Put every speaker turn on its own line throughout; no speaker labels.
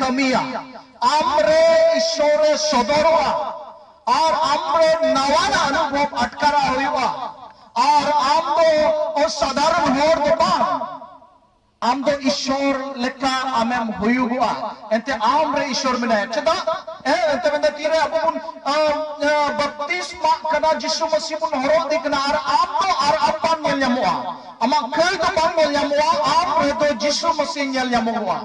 kamiya amre ishore sodorwa और amre nawana anubhav atkara hoiba और am do o sadharan hor do bang am do ishor leka amem huyugwa ente amre ishor menaya cheda ente benda tire apun baptisma kana Jisu Masih pun horot dikna ar am do ar apan nyel nyamua ama khel do bang nyel nyamua am do Jisu Masih nyel nyamua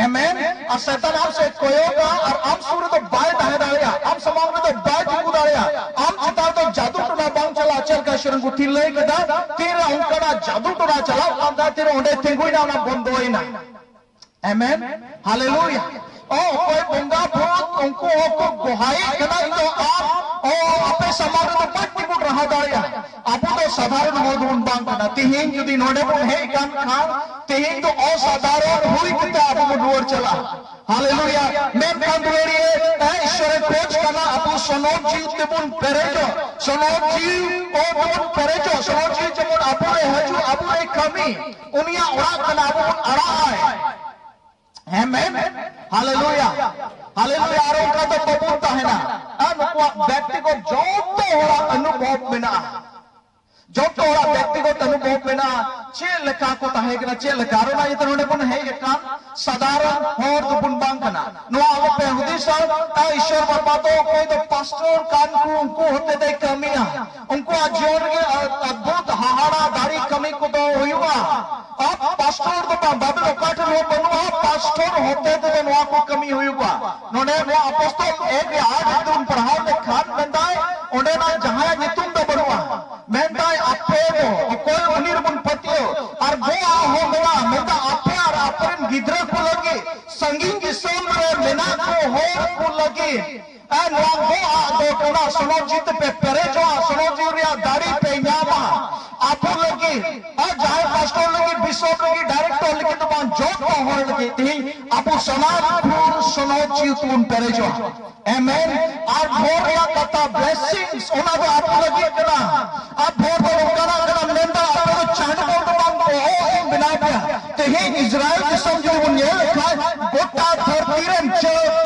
amen ar setan am se koyoga ar am sure do bay dahe dalya am samang do bay tiku dalya am chita do jadu to na bang chala chal ka shran guthi lei kada tira unkana jadu to na chala anda tira onde tengui na bondo ina amen hallelujah oh koi bonga bhut unko ko gohai kada to am oh ape samang do bay tiku raha dalya apu to sadharan hodun bang kana tihin judi node bon he kan khan tihin to asadharan hui kita apu duar chala hallelujah men kan duariye ishore khoj kana apu sonot ji tebun perejo sonot ji o tebun perejo sonot ji jemon apu re haju apu re kami unia ora kana apu ara hai amen hallelujah hallelujah aro ka to babun tahena anuko ব্যক্তিগত যত ওরা অনুভব মেনা যত ওরা ব্যক্তিগত অনুভব মেনা ᱪᱮᱫ ᱞᱮᱠᱟ ᱠᱚ ᱛᱟᱦᱮᱸ ᱠᱟᱱᱟ ᱪᱮᱫ ᱞᱮᱠᱟ ᱟᱨ ᱚᱱᱟ ᱤᱭᱟᱹᱛᱮ ᱱᱚᱰᱮ ᱵᱚᱱ ᱦᱮᱡ ᱟᱠᱟᱱ ᱥᱟᱫᱷᱟᱨᱚᱱ ᱦᱚᱲ ᱫᱚᱵᱚᱱ ᱵᱟᱝ ᱠᱟᱱᱟ ᱱᱚᱣᱟ ᱟᱯᱮ ᱦᱩᱫᱤᱥᱟ ईश्वर बाबा तो कोई तो पास्टर कान को उनको होते दे कमियां उनको जीवन के अद्भुत हाहाड़ा दारी कमी को तो हुआ अब पास्टर तो बाबे लोकाट लो बनुआ पास्टर होते तो नोआ को कमी हुआ नोने नो अपोस्तल 1:8 दिन पढ़ाओ ने खान बंदाय ओडे ना जहां नितुम दो बनुआ मेंदाय आपे को कोई उनिर बन पतियो और गो आ हो मेरा मेदा आपे और आपन गिद्र को लगे संगीन किस्म रे मेना को हो को लगे and long go a do kona sonojit pe perejo sonojiria dari pe nyama apu lagi a jahe pastor lagi bishop lagi director lagi to ban job ko hor lagi ti apu sonapur sonojitun perejo amen ar bhor ya kata blessings ona do apu lagi kana ab bhor do kana kana nenda apu do chand ko to ban ko in bina pe te Israel kisam jo bunye kha gota thirtiren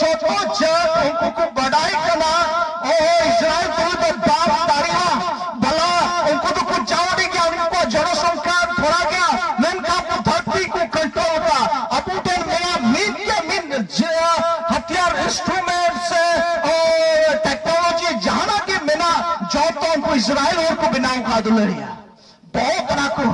choto jat unko ko badai kana o Israel ko to baap tariha bala unko to kuch जाओगे क्या उनको जनसंख्या थोड़ा क्या मैं का धरती को कंट्रोल का अबू तो मेरा मीन के मीन हथियार इंस्ट्रूमेंट से टेक्नोलॉजी जहां की बिना जो तो उनको इजराइल और को बिना उठा दुलरिया बहुत बना को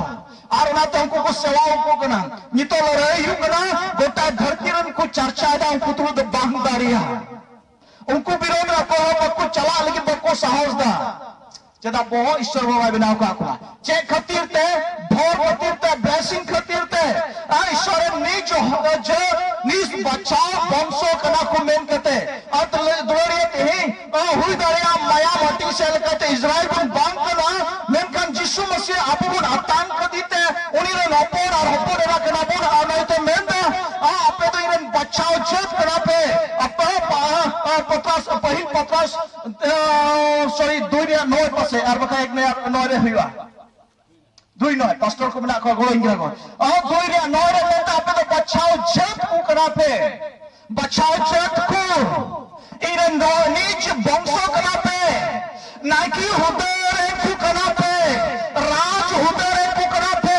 और ना तो उनको को सेवाओं को कना ये तो लड़ाई यू कना गोटा धरती रन को चर्चा दा उनको तो बांगदारिया उनको विरोध रखो बको चला लेकिन बको साहस दा चेदा बहु ईश्वर बाबा बिना को आखला चे खातिर ते भोर खातिर ते ब्लेसिंग खातिर ते आ ईश्वर नीच जो नीच बचाव वंशो कना को मेन कते अतले दोरिए ते हुई दरिया माया मटी से लकते इजराइल बन बांग कना मेन कान यीशु मसीह आपन आतान कदीते उनीरे नपोर और हपोर रा कना बोर आ नहीं तो मेन दा आ आपे तो इरन बचाव जत कना पे अपा पत्रास पहिल पत्रास सॉरी दुनिया नो से और बका एक नया नोरे हुआ दुई नो पास्टर को बना को गोइंगे को और दुई रे नोरे लेता पे तो बचाओ जत को करा पे बचाओ जत को इरन नो नीच वंशो करा पे नाकी हुदरे को करा पे राज हुदरे को करा पे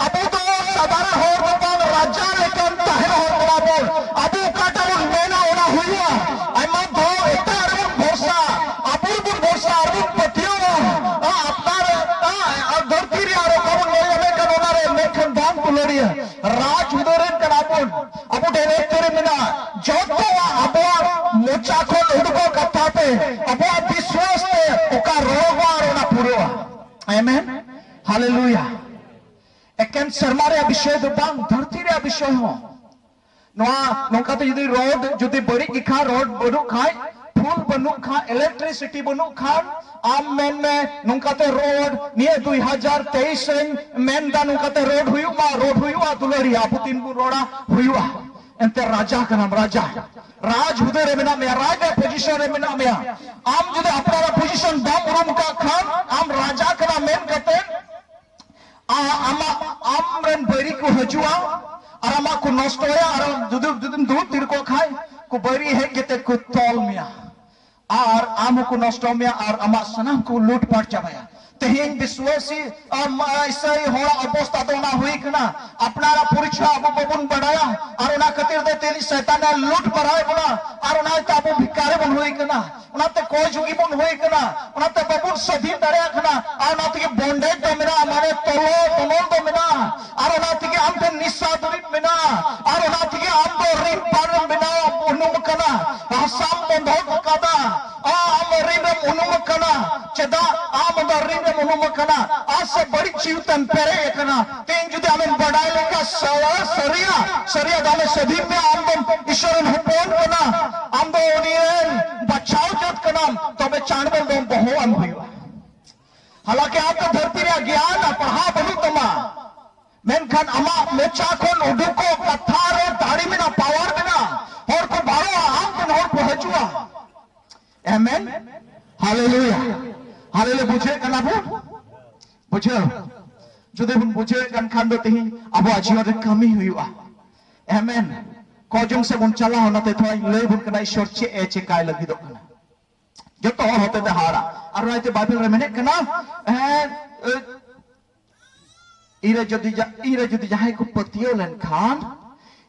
अबू तो साधारण हो बता राजा लेकिन ताहे हो करा पे अबू काटा मेना होना हुआ आई मा दो इतना अरबन भरोसा अबू बुन भरोसा अरबन पतियो राज उदोरन करापुन अबो डायरेक्टर मिना जोतो अबो मोचा को उड़को कथा पे अबो विश्वास पे ओका रोगवा रोना पुरो आमेन हालेलुया एकेन शर्मा रे विषय दो बांग धरती रे विषय हो नोआ नोका तो यदि रोड यदि बड़ी इखा रोड बनु खाय फूल बनु खा इलेक्ट्रिसिटी बनु खान आम मेन में नुकाते रोड निये 2023 मेन दा नुकाते रोड हुआ दुलरी आपुतिन बु रोड़ा हुआ एंते राजा का नाम राजा राज हुदे रे मेना में राजा पोजीशन रे मेना में आम जुदे अपना पोजीशन दाम रूम का खान आम राजा का नाम मेन कहते आम रेन बरी को हजुआ और आमा को नष्ट होया और जुदुम दूध तिरको खाए को बरी है केते को तोल मिया और आम को नष्ट मिया और आमा सनाम को लूटपाट चाबाया तेहिं विश्वासी ऐसे होड़ा अवस्था तो ना हुई कना अपनारा परीक्षा अब बबुन बढ़ाया और ना खातिर दे तेरी शैतान लूट बढ़ाए बोला और ना ते अब भिखारी बन हुई कना उना ते कोई जुगी बन हुई कना उना ते बबुन सधी दड़या कना और ना ते बॉन्डेज दो मिना माने तोलो दो मिना और ना ते हम ते निशा दुरित मिना और ना ते हम दो रिम पान मिना उनुम कना हसाम बंधो कदा आम रिम उनुम कना चदा आम दो रिम उनुम कना आज से बड़ी जीवतन पेरे कना तीन जुदे हमें बढ़ाए लेका सरिया दाने सदी में आम दो ईश्वरन हुपोन कना आम दो उनियन बचाओ जत कना तो बे चांदबल दो बहु अनुभव हालांकि आप तो धरती रे ज्ञान पढ़ा बनु तमा मेनखान अमा मेचा कोन उडुको कथारे दाढ़ी में ना पावर में ना और को भारो आम को और को हजुआ आमेन हालेलुया हालेलुया बुझे कना बुझे जुदे बुन बुझे कन खान दो तेही अब आजीवन रे कमी हुआ आमेन कोजम से बुन चला होना ते थोड़ा ले बुन कना ईश्वर चे एचे काय लगी दो कना जो तो होते ते हारा और राइते बाइबल रे मेने कना इरे जुदी जहां को पतियो लन खान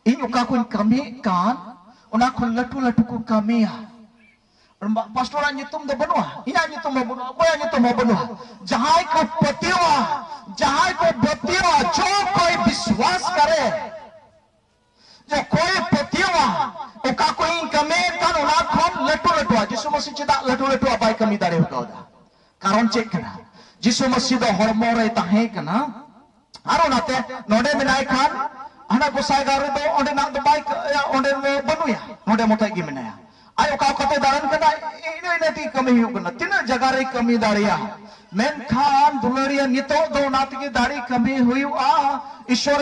इन उका को कमी कान उना को लटू को कमिया पास्टोरा nyutum do बनवा इना nyutum do बनवा कोई nyutum do बनवा जहां को पतियो जहां को बतियो जो कोई विश्वास करे जो कोई पतियो उका कोई कमे कान उना को लटू जिसु मसीह चिदा लटू अबाय कमी दारे होदा कारण चेक कना जिसु मसीह दो हरमो रे ताहे कना आरो नाते नोडे मिनाय खान हना गोसाई गारे दो ओंडे ना दो बाइक ओंडे बनुया नोडे मोтай गी मिनाया आयो का कते दारन कना इने ती कमी हुई कना तिना जगह रे कमी दारिया मेन खान दुलरिया नितो दो नात की दाढ़ी कमी हुई ईश्वर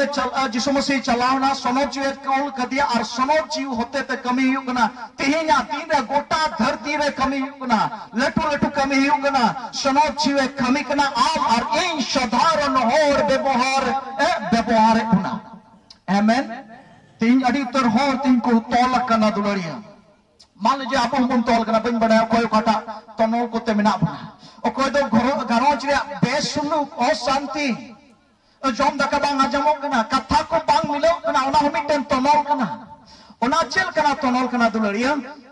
जिसु मसीह चलावना सनो जीव कौल कदिया और सनो जीव होते ते कमी हुई कना तिहिना तीन गोटा धरती रे कमी हुई कना लटू कमी हुई कना सनो जीव कमी कना आम और इन साधारण होर व्यवहार उना आमेन तीन अड़ी तर होर तीन को तोल कना दुलरिया मान लीजिए आप हम तोल कना बन बड़ा कोई काटा तनोल कोते मिना बना कोई दो घरोज रे बेसुलुक और शांति जोम दका बांग आजमो कना कथा को बांग मिलो कना ओना हमिटन तनोल कना ओना चेल कना तनोल कना दुलरिया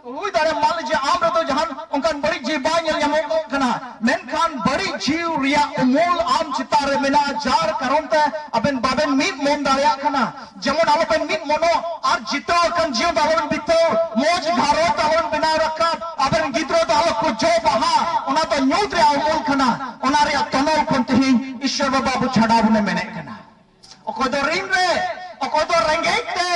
उई दारे मान लीजिए आम रे तो जहान उनकन बड़ी जीव बाय नेल यमो कना मेनखान बड़ी जीव रिया उमूल आम चितारे मिना जार करनते अबेन बाबेन मीत मोन दारिया कना जेमन आलोपेन मीत मोनो और जितो कन जीव दावन बितो मोज घारो तावन बिना रखा अबेन गिद्रो दालो को जो बहा ओना तो न्यूट रे उमूल कना ओना रे तनोल कोनते ईश्वर बाबू छडाबु ने मेने कना ओको दो रिन रे ओको दो रेंगेते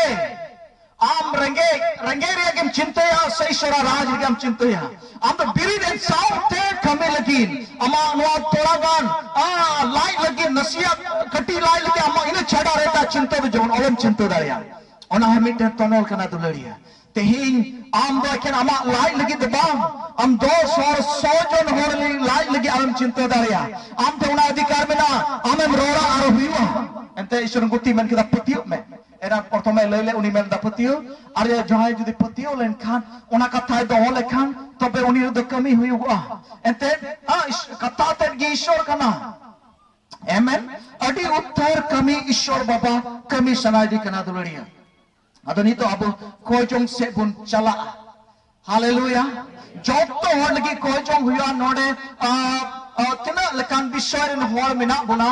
आम रंगे रे गेम चिंतया सईश्वरा राज रे गेम चिंतया आम तो बिरी दे साउते कमे लगिन अमा नो तोड़ा गान लाई लगी नसिया कटी लाई लगी अमा इने छड़ा रहता चिंतो बे जोन ओलम चिंतो दारिया ओना हमिटे तनोल कना दुलरिया तेहिन आम दो केन अमा लाई लगी दबाम हम 200 जन होरली लाई लगी आम चिंतो दारिया आम तो उना अधिकार में ना आम रोरा आरो हुआ एंते ईश्वर गुती मन के पतियो में एरा प्रथमे लैले उनी मेन दपतियो और जहां जुदी पतियो लेन खान ओना कथा दो लेखान तबे उनी द कमी हुआ एते कथा ते ईश्वर कना आमेन अडी उत्तर कमी ईश्वर बाबा कमी सनादी कना दुलरिया अदो नी तो अब कोई जों से बुन चला हालेलुया जब तो हर लगी कोई जों हुआ नोडे तना लेकान विश्व रे होर मिना बुना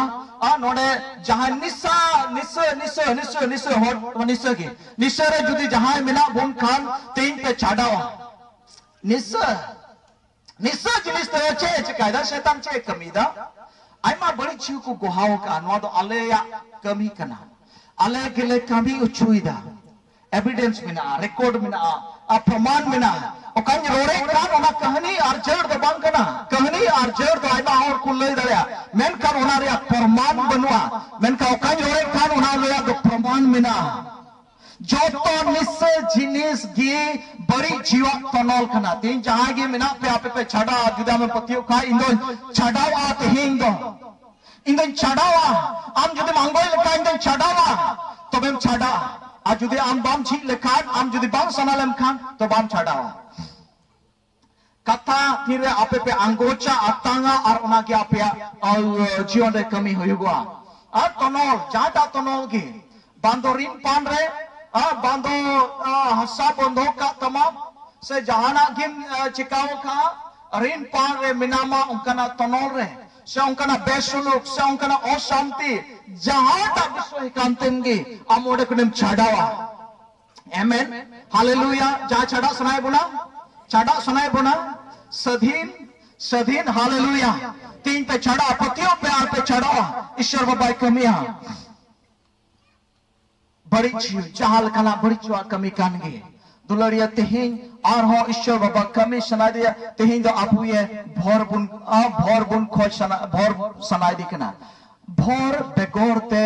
नोडे जहां निसा होर निसा रे जुदी जहां मिना बुन खान तीन पे छाडावा निसा जिनिस तो चे कायदा शैतान चे कमीदा आइमा बड़ी छिउ को गोहाव का नवा दो आलेया कमी कना आले गेले कमी उछुइदा एविडेंस मिना रिकॉर्ड मिना प्रमाण मिना ओकान रोड़े कान ओना कहानी और जड़ दो बांग कना कहानी और जड़ दो आइमा और कुल लई दड़या मेन कान ओना रे प्रमाण बनवा मेन का ओकान रोड़े कान ओना रे दो प्रमाण मिना जो तो निश्चय जिनिस गे बड़ी जीवा तनोल कना तीन जहां गे मिना पे आपे पे छड़ा जुदा में पतियो खा इंदो छड़ावा ते हिंदो इंदो छड़ावा आम जुदे मांगोय लका इंदो छड़ावा तबेम छाड़ा और जुदी आम बाम छीक लेखान आम जुदी बाम सनालेम खान तो बाम छाड़ा कथा तीरे आपे पे अंगोचा अतांगा और उना के आपे जीवन रे कमी हुयुगा और तनोल जाटा तनोल की बांधो रिन पान रे बांधो हसा बंधो का तमाम से जहाना गिन चिकाओ का रिन पान रे मिनामा उनका तनोल रे से उनका बेसुलुक से उनका अशांति जहाटा विश्व कांतेंगे आमोड़े कुनेम छाड़ावा आमेन हालेलुया जा छाड़ा सुनाए बुना छाड़ा सुनाए बुना सधीन सधीन हालेलुया तीन पे छड़ा पतियों पे आर पे छड़ा ईश्वर बाबा कमिया बड़ी चीज चाहल कला बड़ी चुआ कमी कानगे दुलरिया तेहिं और हो ईश्वर बाबा कमी सुना दिया तेहिं दो आपु ये भोर बुन खोज सना भोर सुनाई दिखना भोर बेगोरते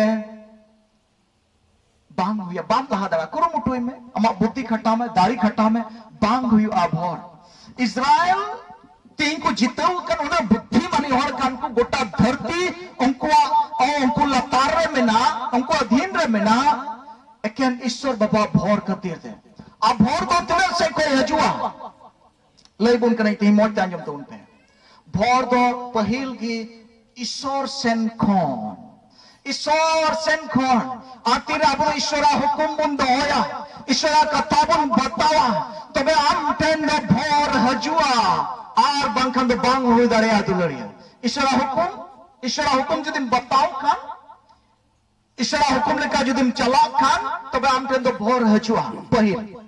बांग हुआ बांग कहा दगा कुरुमुटुई में अमा बुद्धि खट्टा में दाढ़ी खट्टा में बांग हुई भोर इज़राइल तीन को जिताऊ कर उन्हें बुद्धि मानी और कान को गोटा धरती उनको लतार रे में ना उनको अधीन रे में ना एकेन ईश्वर बाबा भोर करते थे अब भोर तो तिलर से कोई हजुआ लई बुन कने ती मोट तांजम तो उन पे भोर दो पहिल की ईश्वर सेन खोन आतिर अब ईश्वरा हुकुम बुन दोया ईश्वरा कथा बुन बतावा तबे आम टेन दो भोर हजुआ आर बांखन दो बांग हुई दड़िया दुलरिया ईश्वरा हुकुम जुदी बताओ खान ईश्वरा हुकुम लेका जुदी चला खान तबे आम टेन दो भोर हजुआ पहिल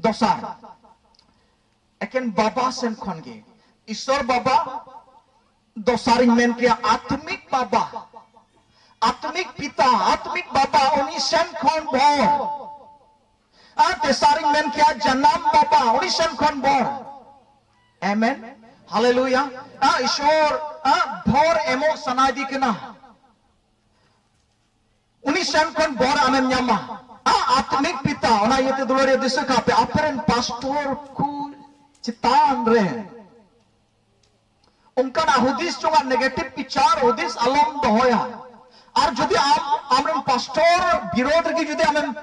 दोसार एकेन बाबा सेन खोन गे ईश्वर बाबा दोसारिंग मेन किया आत्मिक बाबा आत्मिक पिता आत्मिक बाबा उन्हीं सेन खोन भोर तेसारिंग मेन किया जन्म बाबा उन्हीं सेन खोन भोर आमेन हालेलुया ईश्वर भोर एमो सनादी कना उन्हीं सेन खोन भोर आमेन न्यामा आत्मिक पिता उना ये दुलरिया दिसे का पे अपरेन पास्टर को चितान रे उनका ना हुदिस चुंगा नेगेटिव विचार हुदिस अलम दोया और जुदी आमरन पास्टर विरोध की जुदी आमन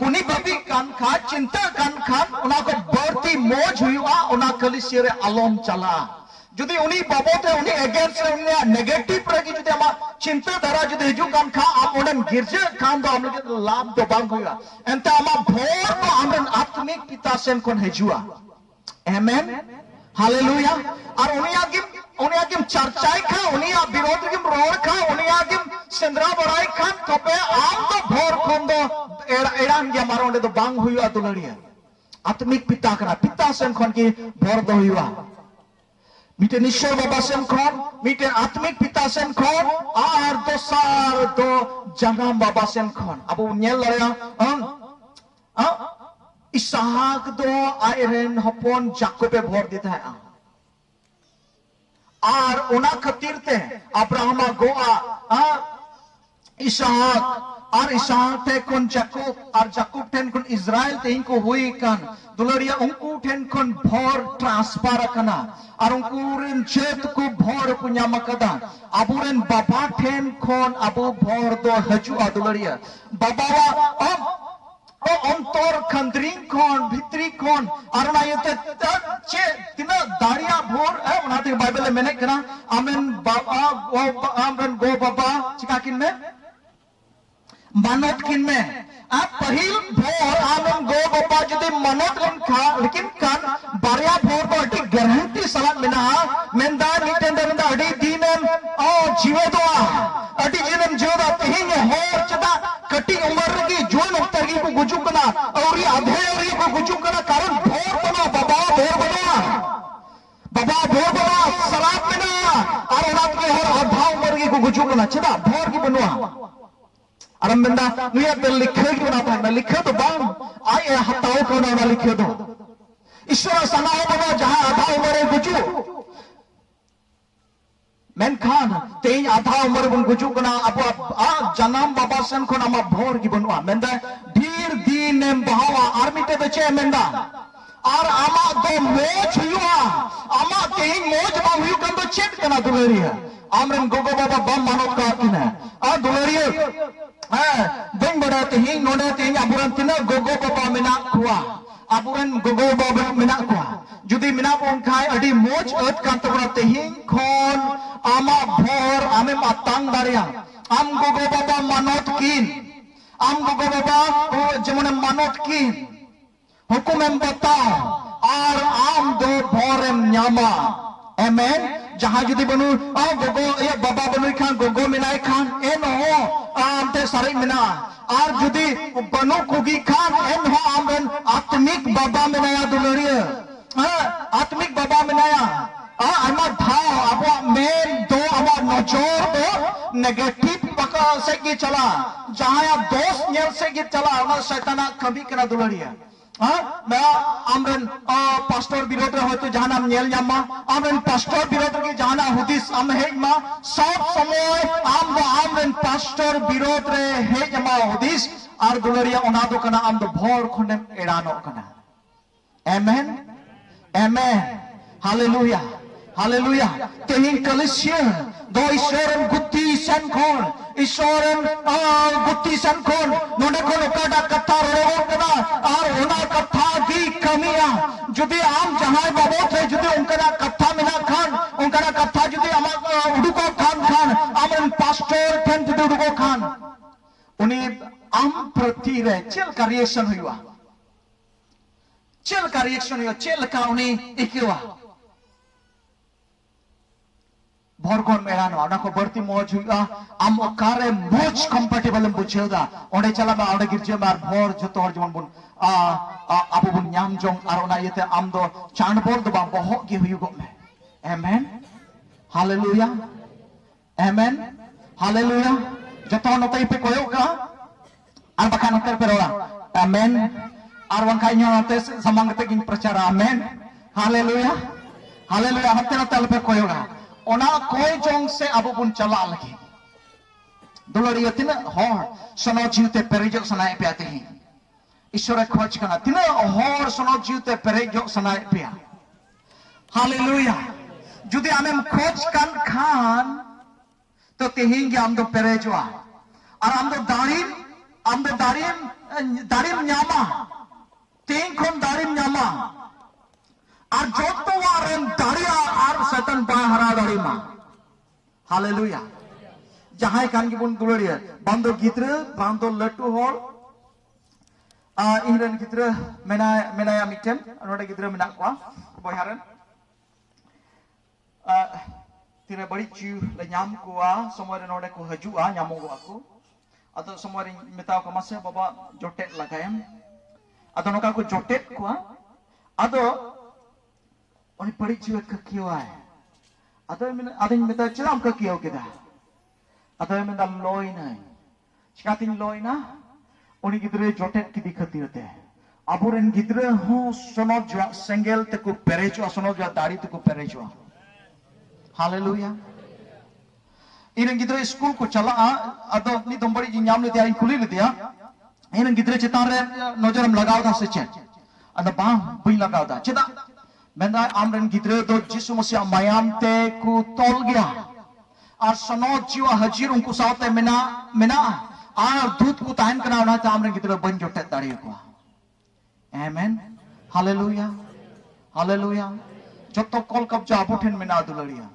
गुनी बबी कान खा चिंता कान खान उना को बढ़ती मौज हुआ उना कलिसिया रे अलम चला जुदी उनी बाबोते उनी अगेंस्ट उनी नेगेटिव रगी जुदी आमा चिंता धारा जुदी हिजु कान खा आप उडन गिरजे कान दो आमन के लाभ दो बांग हुआ एंता आमा भोर तो आमरन आत्मिक पिता सेन कोन हिजुआ आमेन हालेलुया और उनी आगिम चर्चाई खा उनी आ विरोध गिम रोड खा उनी आगिम सेंद्रा बड़ाई खा तबे आम तो भोर खोन दो एड़ान गया मारोंडे तो बांग हुआ दुलरिया आत्मिक पिता करा पिता सेन खोन की भोर दो हुआ मीटे ईश्वर बाबा सेन खोन मीटे आत्मिक पिता सेन खोन और दोसार दो जन्म बाबा सेन खोन अब उन्हें लड़या इसहाक दो आयरन हपोन जाकोबे भोर देता है और उना खतीर ते अब्राहम गोआ इसहाक और इसहाक थे कौन जाकूब और जाकूब थे कौन इज़राइल थे इनको हुई कान दुलरिया उनको थे कौन भोर ट्रांसफर करना और उनको रेन चेत को भोर को न्यामकदा अबुरेन बाबा थे कौन अबु भोर दो हजुआ दुलरिया बाबा अंतर खंडरिंग कौन भित्री कौन और ना ये चे तिना दारिया भोर है उनाते बाइबल में मैंने कहा आमेन बाबा आमेन गो बाबा चिका किन में मानत किन में आप पहिल भोर आमेन गो बाबा जुदी मानत किन खा लेकिन कान बारिया भोर तो अटी गारंटी सलाम मिना मेंदा नीटेंदा मेंदा अटी दीनम जीवे दो अटी जीनम जीव दा तिहिंग होर चदा कटी उम्र की जोन उत्तर की को गुजु कना और ये आधे और ये को गुजु कना कारण भोर बना बाबा भोर बना सलाम मिना और रात के हर आधा उम्र की को गुजु कना चदा भोर की बनवा अरम बंदा नुया पे लिखे क्यों ना था लिखे तो बांग आए हटाओ क्यों ना लिखे दो ईश्वर सनाओ बना जहां आधा उम्र गुजु मेनखान तेज आधा उम्र बन गुजु कना अब जन्म बाबा सेन को नाम भोर की बनवा मेंदा ढेर दिन नेम बहावा आर्मीते बचे मेंदा और आमा दो मोज हुआ आमा तेज मोज बा हुई कन तो चेक कना दुलरिया आमरन गोगो बाबा बम मानो का किना आ दुलरिया beng bada tehin nona tehin aburan tina gogo baba menak kuah aburan gogo baba menak kuah judi menak ongkai adi moj earth kan tabra tehin kon ama bhor ame matang daria am gogo baba manot kin am gogo baba jemon manot kin hukum em batao ar am do bhorem nyama amen जहाँ जुदी बनू गोगो ये बाबा बनू Khan Gogo Minai Khan N हो आमते सारे मिना are जुदी बनू कुगी Khan N हो आमरन आत्मिक बाबा मिनाया दुलरिया आत्मिक बाबा मिनाया आमा धाव अब मेन दो आमा नजर दो नेगेटिव पका से की चला जहाँ या दोस्त नेल से की चला आमा शैताना कभी करा दुलरिया मैं आमरन पास्टर विरोध रे होतो जहाना नेल जामा आमरन पास्टर विरोध के जहाना हुदिस आम हे मा सब समय आमरन पास्टर विरोध रे हे जमा हुदिस आर दुलरिया ओना दो कना आम दो भोर खने एडानो कना आमेन आमेन हालेलुया हालेलुया तेहिन कलिसिया दो ईश्वरन गुत्ती सन कोन ईश्वरन गुत्ती सन कोन नोडे कोन ओकाडा कथा रोगो कना आर ओना कथा दी कमिया जुदी आम जहां बाबो थे जुदी उनका कथा मिना खान उनका कथा जुदी आम उडुको खान आमरन पास्टर ठन जुदी उडुको खान उनी आम प्रति रे चेल का रिएक्शन हुआ चेल का उनी इकिवा भरकोन मेरानो आना को बढ़ती मौज हुआ आम ओकारे मौज कंफर्टेबल बुझेदा ओंडे चला बा ओंडे गिरजे बार भोर जतो हर जमन बुन आपु बुन ᱧᱟᱢ ᱡᱚᱝ ᱟᱨ ᱚᱱᱟ ᱤᱭᱟᱹᱛᱮ ᱟᱢ ᱫᱚ ᱪᱟᱸᱰ ᱵᱚᱞ ᱫᱚ ᱵᱟᱝ ᱵᱚᱦᱚᱜ ᱜᱮ ᱦᱩᱭᱩᱜᱚᱜ ᱢᱮ आमेन हालेलुया आमेन हालेलुया जतो नोते पे कोयोग का आर बखा नोते पे रोड़ा आमेन आर वंखा ᱧᱚ नोते samang te गिन प्रचार आमेन हालेलुया हालेलुया हते नोते पे कोयोगा ओना कोई जोंग से अब बुन चला लगे दुलरिया तिना हर सनो जीवते पेरेजो सनाए पे आते हैं ईश्वर खोज करना तिना हर सनो जीवते पेरेजो सनाए पे हालेलुया जुदी आमेम खोज कान खान तो तेहिं के आम दो पेरेजवा और आम दो दारिम न्यामा तेहिं खोन दारिम न्यामा और जोतो वारन दारिया और शैतान बाहरा दारिमा हालेलुया जहां कान की बुन दुलरिया बांदो गिद्र बांदो लट्टू होल इनरन गिद्र मेनाया मिटेम नोडे गिद्र मेना को बयहारन तिरे बड़ी चू ले ᱧᱟᱢ कोआ समय रे नोडे को हजुआ ᱧᱟᱢᱚᱜᱚ ako ᱟᱫᱚ समय रे मेताव को मासे बाबा जोटेट लगायम ᱟᱫᱚ ᱱᱚᱠᱟ को जोटेट कोआ ᱟᱫᱚ उन्हें बड़ी चीज किया है अदर में तो चलाम का किया होगा अदर में तो लोई नहीं चिकातिन लोई ना उन्हें किधरे जोटेट की दिखती रहते हैं अब उन्हें किधरे हो सुनो जो सेंगल तक को पेरेजो सुनो जो दाढ़ी तक को पेरेजो हालेलुया इन्हें किधरे स्कूल को चला अदर नहीं तुम बड़ी जिन्याम ले दिया इकुली ले दिया इन्हें किधरे चितारे नजरम लगाओ था सच्चे अदर बाम बुई लगाओ था चिता मैंने आमरन गिद्रे दो जिसु मसीह मायाम ते को तोल गया और सनो जीवा हजीर उनको साथे मिना और दूध को ताहन करना उन्हें तो आमरन गिद्रे बन जोटे दाड़ी को आमेन हालेलुया हालेलुया जब तो कॉल कब जा बुठन मिना दुलरिया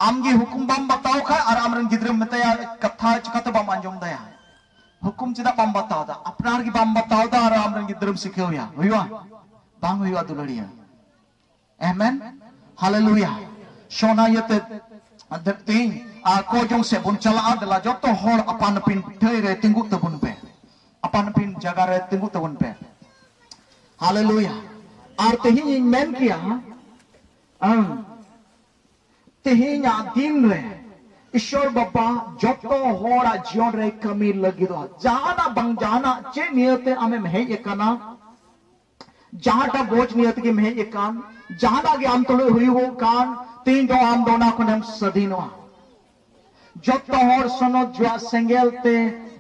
आमगे हुकुम बम बताओ का और आमरन गिद्रे मतया कथा चकत बम अंजोम दया हुकुम चिदा बम बताओ दा अपनार की बम बताओ दा और आमरन गिद्रे सिखे हुआ bang huwa duliya amen haleluya shona yete adapting ko jong se bun chala adala joto hor apan pin thai re tingu tabun pe apan pin jaga re tingu tabun pe haleluya ar tehin men kiya tehin din re ईश्वर बाबा जोतो होड़ा जीवन रे कमी लगी दो जाना बंग जाना चे नियते हमें है एकना जहां बोझ नियत के में एक कान जहां के आम तोड़े हुई वो कान तीन दो आम दोना को नम सदीनो जो तो और सुनो जो सेंगल ते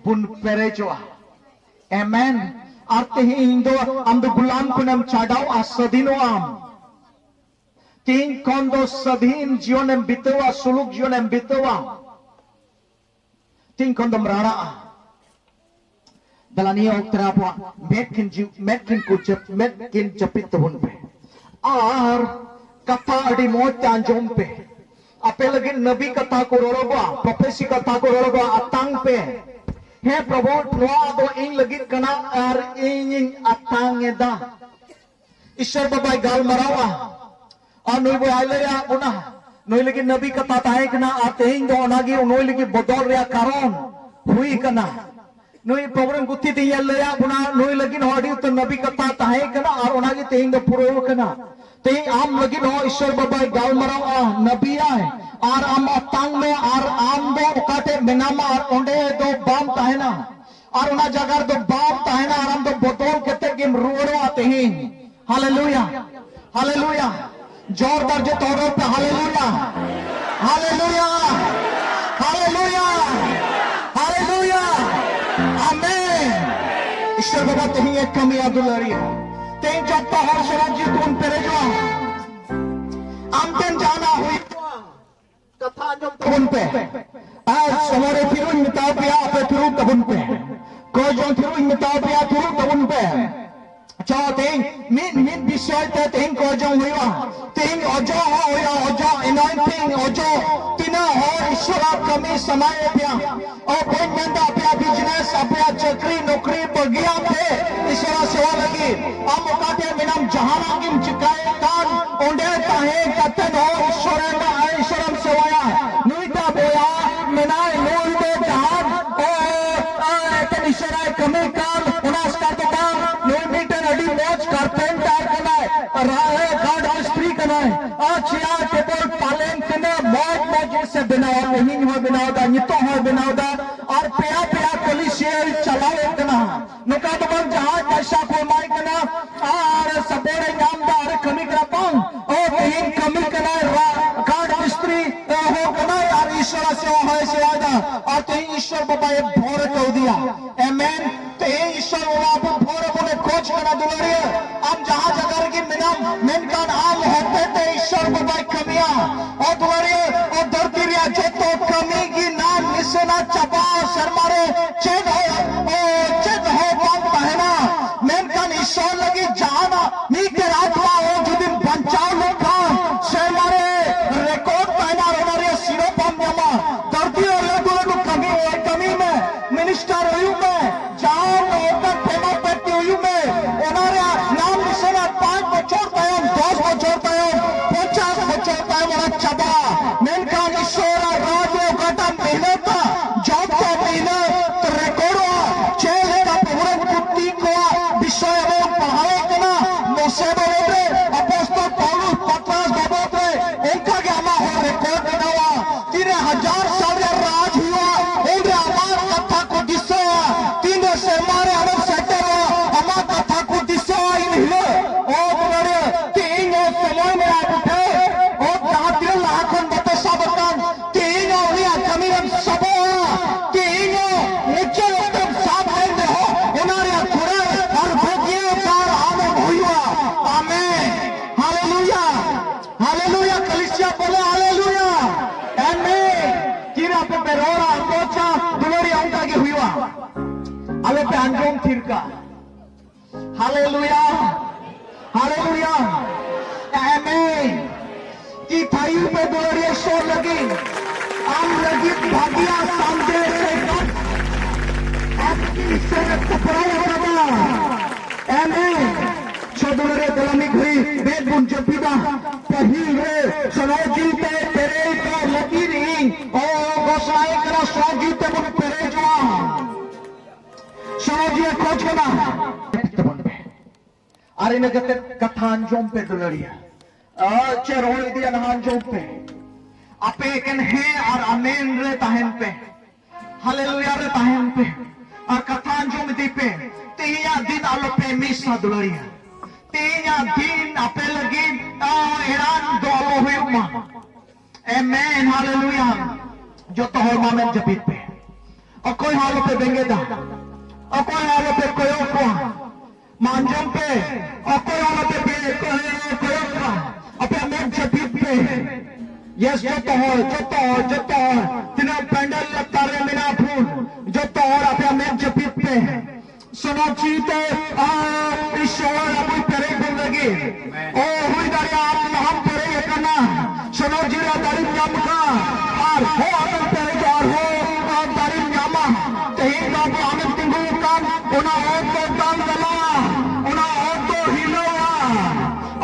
बुन पेरे जो आमेन आते ही इंदो आम दो गुलाम को नम चाडाओ आ सदीनो आम तीन कौन दो सदीन जीवन में बितवा सुलुक जीवन में बितवा ting kondom rana dalani oktara po metkin japit tabun pe ar kata adi mot anjom pe ape lagi nabi kata ko roloba prophecy kata ko roloba atang pe he prabhu noa do ing lagi kana ar ing atang eda ishwar babai gal marawa anoi bo ailaya una noi lagi nabi kata tahe kana ateng do onagi noi lagi bodol rea karon hui kana noi program gutti te yallaya una noi lagi no adi to nabi kata tahe kana ar onagi teng do puro kana teng am lagi no ishwar babai gal marawa nabi ay ar am atang me ar am do okate menama ar onde do bam tahena ar ona jagar do bam tahena ar am do bodol kete kim ruoro ateng hallelujah hallelujah जोरदार जो तौरों पे hallelujah hallelujah hallelujah hallelujah आमीन ईश्वर बाबा तेही एक कमी अदुलरी तेही जब तो हर शराब जी तुम पेरे जो आमतें जाना हुई कथा जो तबुन पे आज समारे फिरू मिताओ पिया पे फिरू तबुन पे को जो फिरू मिताओ पिया फिरू तबुन पे चाहो तें min bisoy te teing ko jong huwa teing ojo hoya ojo anointing ojo tina ho ishwara kami samay pya o koin menda pya business apya chakri nokri bagia pe ishwara sewa lagi am okate minam jahana kim chikaye kan onde tahe katen ho ishwara na ishwaram sewaya nuita boya menai nuite jahan o eten ishwara kami kan unas ka to kan noi meter adi moch carpenter राहे guard मिस्त्री करना है अच्छा table पालन करना मौज मौज से बनाओ नहीं हो बनाओ दा नितो हो बनाओ दा और पिया पिया पुलिसियल चलाओ करना नुका तो बन जहां कैसा कोई माई करना और सबोरे नाम दा और कमी करा पाऊं ओ तीन कमी करना गार्ड मिस्त्री हो करना और ईश्वर से हो से आदा और तीन ईश्वर बाबा ये भोर कर दिया आमेन तीन ईश्वर बाबा भोर बोले खोज करना दुलारी अब जहां जगह की मेनकान आम होते थे ईश्वर बाबा कमियां और दुलारी और दर्दिरिया जो तो कमी की नाम निशाना चबा शर्मारे चेद हो बाप पहना मेनकान ईश्वर लगी जाना मी के आत्मा हो जो दिन बंचाव लोगा शर्मारे रिकॉर्ड पहना रोनारे सिरो पम जमा दर्दी और लोगों कमी में मिनिस्टर हुई में जान होकर प्रेमा पेटी हुई में ओनारे नाम निशाना 5 बच्चों तयम 10 बच्चों तयम 50 बच्चों तयम और चबा मेनकान ईश्वर राजो कटा मेहनत जॉब का मेहनत तो रिकॉर्ड चेल का पूरन कुत्ती को विषय में पढ़ाए करना मोसे बोले अपोस्तल पौलुस पतरस बाबोते उनका के हमा हो रिकॉर्ड बनावा 3000 साल राज हुआ उनके हमार कथा को दिसो 3 से मारे हम सेटर हमार कथा को दिसो इन हिले ओ बड़े 3 समय में आप उठे ओ जातियों लाखन बते सब कान 3 और या कमीरन सब 3 ऊंचे एकदम साफ लेंगे हो उनारे थोड़े और भोगिए पार आने हुआ आमीन हालेलुया हालेलुया कलीसिया बोले हालेलुया आमीन किरा पे बेरोरा अंगोचा दुलोरी अंका की हुआ अबे पे अंजोम थिरका हालेलुया हालेलुया आमीन की थाई पे दुलोरी शो लगी आम लगी भागिया सामने से आपकी से कपड़ा होगा आमीन छोदुरे दलमी घुई बेद बुन जपिदा पहिरे सनोजी ते तेरे को लगी रही ओ गोसाई करा सोजी ते बुन पेरे जवा सनोजी खोज करना अरे ने गते कथान जोम पे दुलड़िया चे रोई दिया नहान जोम पे आपे कन है और आमीन रे ताहन पे हालेलुया रे ताहन पे और कथान जोम दी पे तेया दिन आलो पे मिसा दुलड़िया तेया दिन आपे लगी ईरान दोलो हुई उमा आमीन हालेलुया जो तो हो मामेन जपीत पे और कोई हालो पे बेंगेदा और कोई हालो पे कोयो को मांजम पे और कोई हालो पे कोयो को अपने मेन जपीत पे यस जो तो हो तिना पेंडल लगता रे मिना फूल ईश्वर आपल्या मेंच पिते sono cite ईश्वर आपली पेरे जिंदगी ओ हुई दारी आप हम पेरे ये करना sono जीरा दारी न्याम का और हो आदम पेरे जो और हो दारी न्यामा कहीं का वो आदम तिंगु काम उना और तो दाम गला उना और तो हिलोया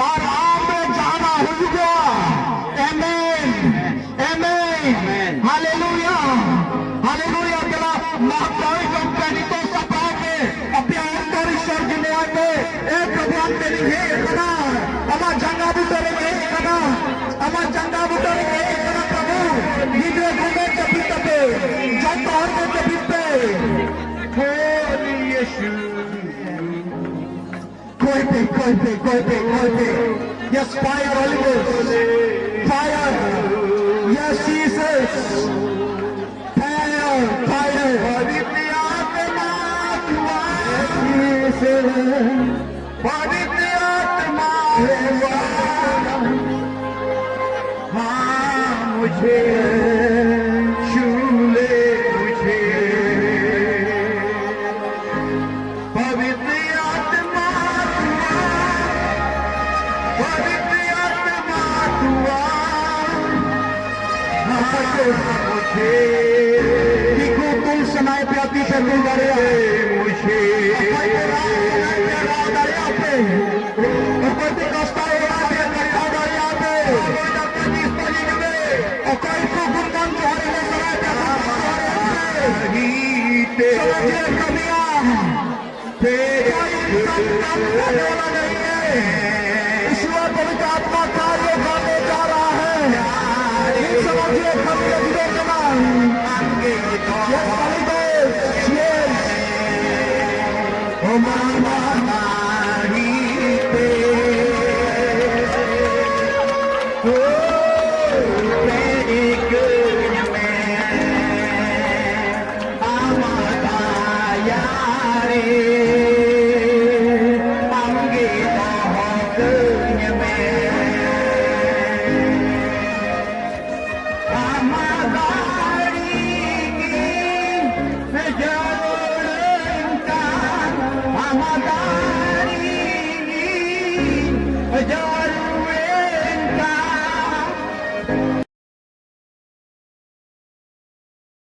और आम जाना हुआ आमेन आमेन हालेलुया हालेलुया गला महाकाय कंपनी तो सपाके अपने अंतर ईश्वर दुनिया में एक भगवान तेरी है कना अमा जंगा बुतरे में कना अमा जंगा बुतरे में कना प्रभु निजे घूमे जबी तबे जंग और में जबी पे होली यीशु कोई पे yes fire Holy Ghost fire yes Jesus fire पवित्र आत्मा पवित्र आत्मा हाँ मुझे छू ले मुझे पवित्र आत्मा पवित्र आत्मा मुझे देखो तुम सुनाए प्याती पे तुम दरिया मुझे दरिया पे ऊपर से कस्ता दरिया पे और कोई को गुणगान तुम्हारे लिए समझिए कमियां नहीं है ईश्वर पवित्र आत्मा कार्य करने जा रहा है समझिए कमियां Yes, Holy Ghost. Yes. Oh, my, my.